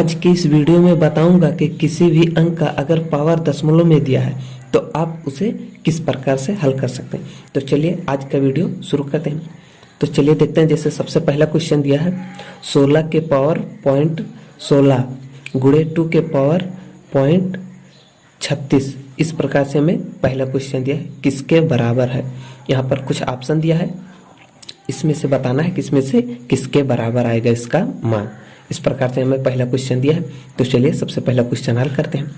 आज की इस वीडियो में बताऊंगा कि किसी भी अंक का अगर पावर दशमलव में दिया है तो आप उसे किस प्रकार से हल कर सकते हैं। तो चलिए आज का वीडियो शुरू करते हैं। तो चलिए देखते हैं। जैसे सबसे पहला क्वेश्चन दिया है 16 के पावर पॉइंट 16 गुणे 2 के पावर पॉइंट 36। इस प्रकार से हमें पहला क्वेश्चन दिया है किसके बराबर है। यहाँ पर कुछ ऑप्शन दिया है, इसमें से बताना है किसमें से किसके बराबर आएगा इसका मान। इस प्रकार से हमें पहला क्वेश्चन दिया है। तो चलिए सबसे पहला क्वेश्चन हल करते हैं।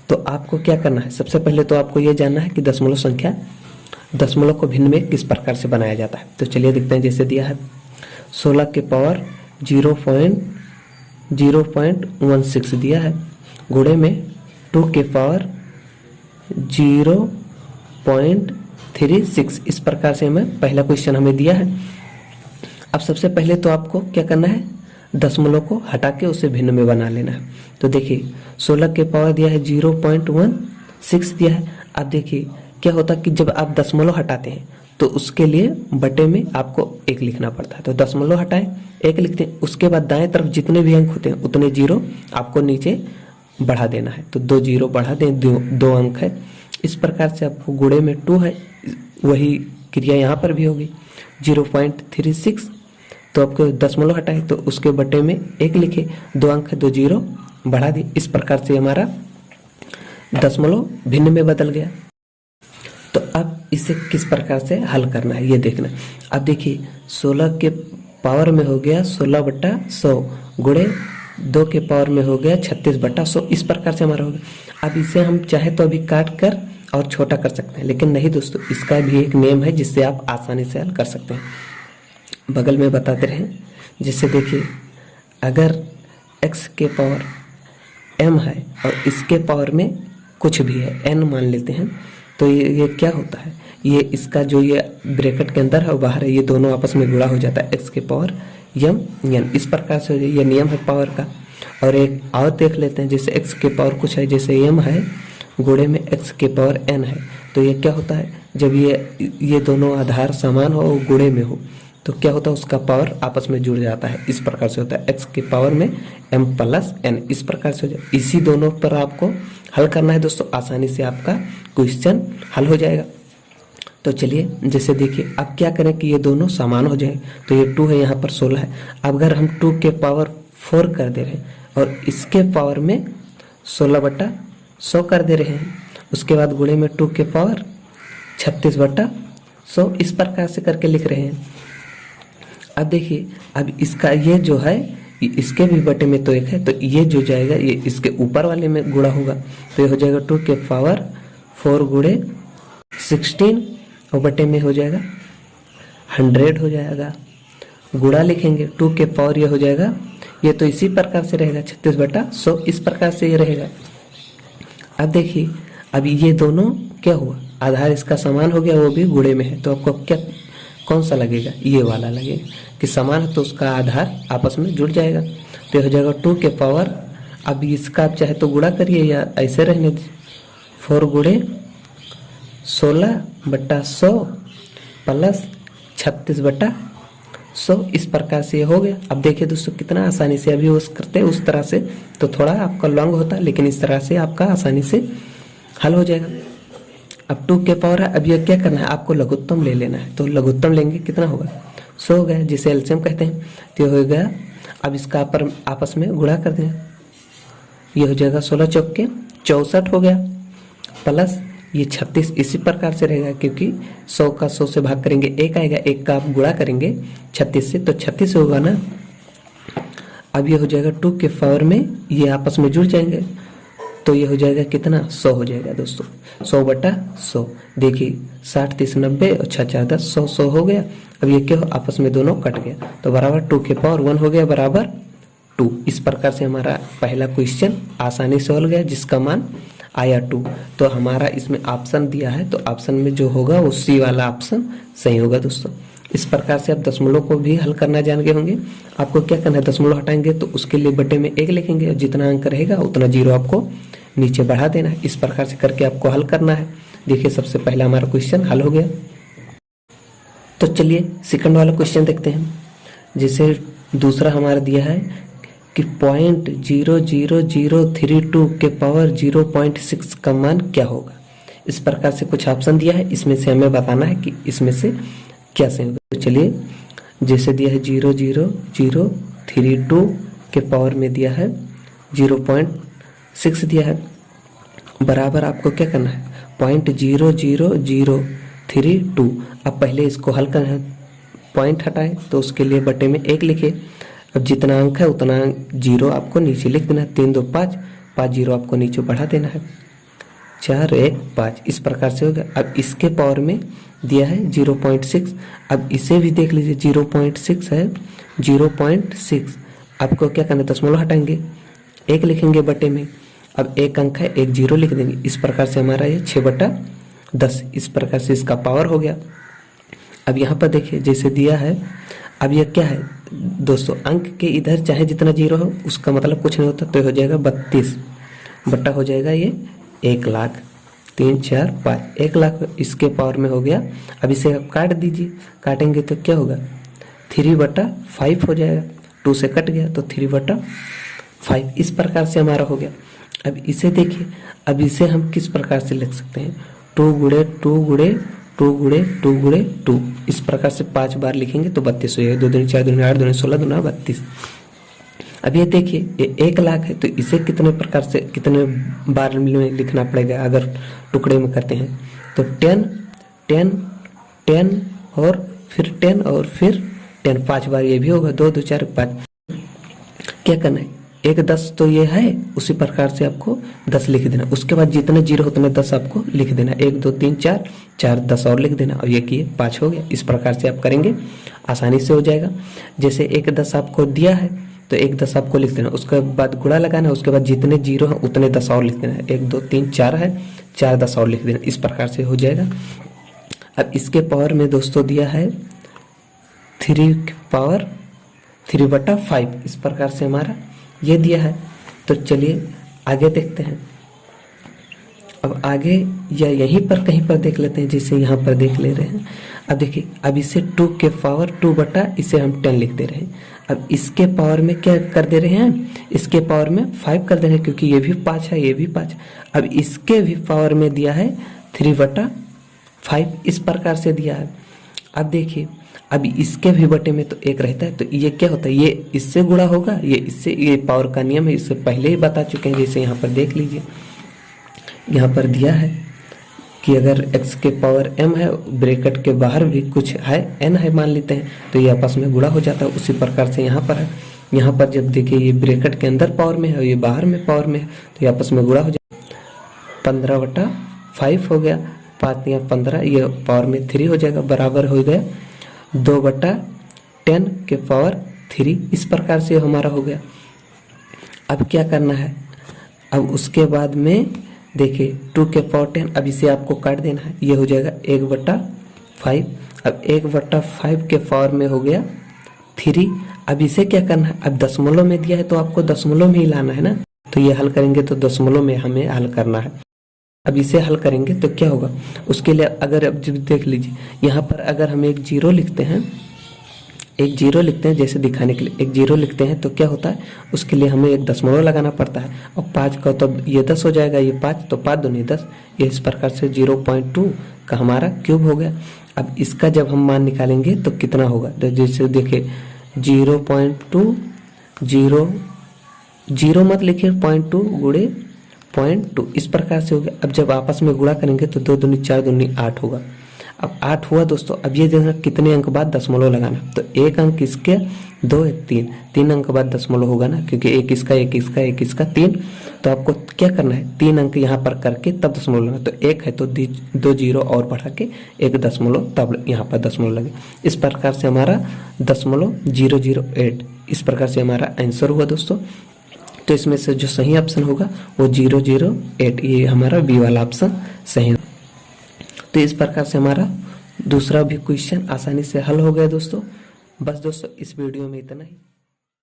तो आपको क्या करना है, सबसे पहले तो आपको ये जानना है कि दशमलव संख्या दशमलव को भिन्न में किस प्रकार से बनाया जाता है। तो चलिए देखते हैं। जैसे दिया है 16 के पावर 0.16 दिया है गुणे में 2 के पावर 0.36। इस प्रकार से हमें पहला क्वेश्चन हमें दिया है। अब सबसे पहले तो आपको क्या करना है, दशमलव को हटा के उसे भिन्न में बना लेना है। तो देखिए 16 के पावर दिया है 0.16 दिया है। अब देखिए क्या होता है कि जब आप दशमलव हटाते हैं तो उसके लिए बटे में आपको 1 लिखना पड़ता है। तो दशमलव हटाएं 1 लिखते हैं, उसके बाद दाएं तरफ जितने भी अंक होते हैं उतने जीरो आपको नीचे बढ़ा देना है। तो 2 जीरो बढ़ा दें, 2 अंक है। इस प्रकार से आपको गुणे में 2 है, वही क्रिया यहाँ पर भी होगी 0.36। तो आपको दशमलव हटाए तो उसके बटे में 1 लिखे, 2 अंक है, 2 जीरो बढ़ा दिए। इस प्रकार से हमारा दशमलव भिन्न में बदल गया। तो अब इसे किस प्रकार से हल करना है ये देखना। अब देखिए 16 के पावर में हो गया 16/100 गुणे 2 के पावर में हो गया 36/100। इस प्रकार से हमारा हो गया। अब इसे हम चाहे तो अभी काट कर और छोटा कर सकते हैं, लेकिन नहीं दोस्तों, इसका भी एक नियम है जिससे आप आसानी से हल कर सकते हैं। बगल में बताते रहें। जैसे देखिए अगर x के पावर m है और इसके पावर में कुछ भी है n मान लेते हैं, तो ये क्या होता है, ये इसका जो ये ब्रैकेट के अंदर है और बाहर है, ये दोनों आपस में गुणा हो जाता है x के पावर m n। इस प्रकार से ये नियम है पावर का। और एक और देख लेते हैं। जैसे x के पावर कुछ है, जैसे m है गुणे में x के पावर n है, तो ये क्या होता है, जब ये दोनों आधार समान हो और गुणे में हो तो क्या होता है, उसका पावर आपस में जुड़ जाता है। इस प्रकार से होता है x के पावर में m प्लस n। इस प्रकार से हो जाए। इसी दोनों पर आपको हल करना है दोस्तों, आसानी से आपका क्वेश्चन हल हो जाएगा। तो चलिए जैसे देखिए अब क्या करें कि ये दोनों समान हो जाए। तो ये 2 है, यहाँ पर 16 है। अब अगर हम 2 के पावर 4 कर दे रहे हैं और इसके पावर में 16/100 कर दे रहे हैं, उसके बाद गुणे में 2 के पावर 36/100 इस प्रकार से करके लिख रहे हैं। अब देखिए अब इसका ये जो है इसके भी बटे में तो 1 है, तो ये जो जाएगा ये इसके ऊपर वाले में गुणा होगा। तो ये हो जाएगा 2 के पावर 4 गुणे 16 और बटे में हो जाएगा 100 हो जाएगा। गुणा लिखेंगे 2 के पावर ये हो जाएगा, ये तो इसी प्रकार से रहेगा 36/100 इस प्रकार से ये रहेगा। अब देखिए अब ये दोनों क्या हुआ, आधार इसका समान हो गया, वो भी गुणे में है। तो आपको क्या कौन सा लगेगा, ये वाला लगेगा कि समान है तो उसका आधार आपस में जुड़ जाएगा। तो हो जाएगा 2 के पावर, अब इसका आप चाहे तो गुणा करिए या ऐसे रहने दीजिए, 4 गुणे 16/100 प्लस 36/100 इस प्रकार से ये हो गया। अब देखिए दोस्तों कितना आसानी से अभी उस करते हैं उस तरह से तो थोड़ा आपका लॉन्ग होता है, लेकिन इस तरह से आपका आसानी से हल हो जाएगा। अब 2 के पावर है, अब ये क्या करना है, आपको लघुत्तम ले लेना है। तो लघुत्तम लेंगे, कितना होगा 100 हो गया, जिसे एलसीएम कहते हैं। तो हो गया। अब इसका पर आपस में गुणा कर दें, ये हो जाएगा 16 चौके 64 हो गया प्लस ये 36 इसी प्रकार से रहेगा, क्योंकि 100 का 100 से भाग करेंगे 1 आएगा, 1 का आप गुणा करेंगे 36 से तो 36 होगा ना। अब ये हो जाएगा 2 के पावर में ये आपस में जुड़ जाएंगे, तो ये हो जाएगा कितना 100 हो जाएगा दोस्तों, 100/100। देखिए 60 30 90 और 6 4 10 100 हो गया। अब ये क्या हो, आपस में दोनों कट गया, तो बराबर 2 के पावर 1 हो गया बराबर 2। इस प्रकार से हमारा पहला क्वेश्चन आसानी से हल गया, जिसका मान आया 2। तो हमारा इसमें ऑप्शन दिया है, तो ऑप्शन में जो होगा वो सी वाला ऑप्शन सही होगा दोस्तों। इस प्रकार से आप दशमलव को भी हल करना जान गए होंगे। आपको क्या करना है, दशमलव हटाएंगे तो उसके लिए बटे में 1 लिखेंगे और जितना अंक रहेगा उतना जीरो आपको नीचे बढ़ा देना है। इस प्रकार से करके आपको हल करना है। देखिए सबसे पहला हमारा क्वेश्चन हल हो गया। तो चलिए सेकंड वाला क्वेश्चन देखते हैं। जैसे दूसरा हमारा दिया है कि 0.00032 के पावर 0.6 का मान क्या होगा। इस प्रकार से कुछ ऑप्शन दिया है, इसमें से हमें बताना है कि इसमें से क्या सही होगा। तो चलिए, जैसे दिया है 0.00032 के पावर में दिया है 0.6 दिया है, बराबर आपको क्या करना है 0.00032। अब पहले इसको हल करना है, पॉइंट हटाए तो उसके लिए बटे में 1 लिखे। अब जितना अंक है उतना जीरो आपको नीचे लिख देना है। 3 2 5, 5 जीरो आपको नीचे बढ़ा देना है। 4 1 5, इस प्रकार से हो गया। अब इसके पावर में दिया है 0.6। अब इसे भी देख लीजिए, 0.6 है, 0.6 आपको क्या करना है, दशमलव हटाएंगे, 1 लिखेंगे बटे में। अब 1 अंक है, 1 जीरो लिख देंगे। इस प्रकार से हमारा ये 6/10, इस प्रकार से इसका पावर हो गया। अब यहाँ पर देखिए जैसे दिया है, अब यह क्या है दोस्तों, अंक के इधर चाहे जितना जीरो हो उसका मतलब कुछ नहीं होता, तो हो जाएगा 32 बट्टा हो जाएगा ये 1 लाख। 3 4 5, 1 लाख इसके पावर में हो गया। अब इसे आप काट दीजिए, काटेंगे तो क्या होगा 3/5 हो जाएगा। 2 से कट गया तो 3/5, इस प्रकार से हमारा हो गया। अब इसे देखिए, अब इसे हम किस प्रकार से लिख सकते हैं, 2 गुणे 2 गुणे 2 गुणे 2 गुणे 2, इस प्रकार से 5 बार लिखेंगे तो 32 हो जाएगा। 2 दूनी 4 दूनी 8 दूनी 16 दूना 32। अब ये देखिए, ये 1 लाख है, तो इसे कितने प्रकार से कितने बार में लिखना पड़ेगा अगर टुकड़े में करते हैं तो 10 10 10 और फिर 10 और फिर 10, 5 बार ये भी होगा। 2 2 4 5, क्या करना है 1 10 तो ये है, उसी प्रकार से आपको 10 लिख देना। उसके बाद जितने जीरो उतने 10 आपको लिख देना। 1 2 3 4 4 10 और लिख देना, और ये किए 5 हो गया। इस प्रकार से आप करेंगे, आसानी से हो जाएगा। जैसे 1 10 आपको दिया है तो 1 10 आपको लिख देना, उसके बाद गुणा लगाना है, उसके बाद जितने जीरो हैं उतने 10 और लिख देना। 1 2 3 4 है, 4 10 और लिख देना, इस प्रकार से हो जाएगा। अब इसके पावर में दोस्तों दिया है 3/5, इस प्रकार से हमारा ये दिया है। तो चलिए आगे देखते हैं। अब आगे या यहीं पर कहीं पर देख लेते हैं, जैसे यहाँ पर देख ले रहे हैं। अब देखिए, अब इसे 2 के पावर 2 बटा इसे हम 10 लिख दे रहे हैं। अब इसके पावर में क्या कर दे रहे हैं, इसके पावर में 5 कर दे रहे हैं, क्योंकि ये भी 5 है, ये भी 5। अब इसके भी पावर में दिया है 3/5, इस प्रकार से दिया है। अब देखिए, अब इसके भी बटे में तो 1 रहता है, तो ये क्या होता है, ये इससे गुणा होगा, ये इससे, ये पावर का नियम है, इससे पहले ही बता चुके हैं। जैसे यहाँ पर देख लीजिए, यहाँ पर दिया है कि अगर x के पावर m है, ब्रैकेट के बाहर भी कुछ है n है मान लेते हैं, तो ये आपस में गुणा हो जाता है। उसी प्रकार से यहाँ पर है, यहाँ पर जब देखिए ये ब्रैकेट के अंदर पावर में है और ये बाहर में पावर में है, तो ये आपस में गुणा हो जाता है। 15/5 हो गया, 5 या 15, ये पावर में 3 हो जाएगा, बराबर हो गया 2/10 के पावर 3, इस प्रकार से हमारा हो गया। अब क्या करना है, अब उसके बाद में देखिए 2 के पावर 10, अब इसे आपको काट देना है, ये हो जाएगा 1/5। अब 1/5 के पावर में हो गया 3। अब इसे क्या करना है, अब दशमलव में दिया है तो आपको दशमलव में ही लाना है ना, तो ये हल करेंगे तो दशमलव में हमें हल करना है। अब इसे हल करेंगे तो क्या होगा, उसके लिए अगर अब जब देख लीजिए यहाँ पर अगर हम 1 0 लिखते हैं, 1 0 लिखते हैं जैसे दिखाने के लिए 1 0 लिखते हैं, तो क्या होता है, उसके लिए हमें 1 दशमलव लगाना पड़ता है। और 5 का तो ये 10 हो जाएगा, ये 5 तो 5 दूनी 10, ये इस प्रकार से 0.2 का हमारा क्यूब हो गया। अब इसका जब हम मान निकालेंगे तो कितना होगा, तो जैसे देखिए 0.2 0 0 मत लिखिए, 0.2 गुणे 0.2, इस प्रकार से हो गया। अब जब आपस में गुणा करेंगे तो 2 दूनी 4 दूनी 8 होगा। अब 8 हुआ दोस्तों। अब ये देखना कितने अंक बाद दशमलव लगाना, तो 1 अंक इसके, 2 है 3 अंक बाद दशमलव होगा ना, क्योंकि 1 इसका 1 इसका 1 इसका 3, तो आपको क्या करना है 3 अंक यहाँ पर करके तब दशमलव लगाना। तो 1 है तो 2 जीरो और बढ़ा के 1 दशमलव, तब यहाँ पर दशमलव लगे। इस प्रकार से हमारा 0.008, इस प्रकार से हमारा आंसर हुआ दोस्तों। तो इसमें से जो सही ऑप्शन होगा वो 008, ये हमारा बी वाला ऑप्शन सही होगा। तो इस प्रकार से हमारा दूसरा भी क्वेश्चन आसानी से हल हो गया दोस्तों। बस दोस्तों इस वीडियो में इतना ही।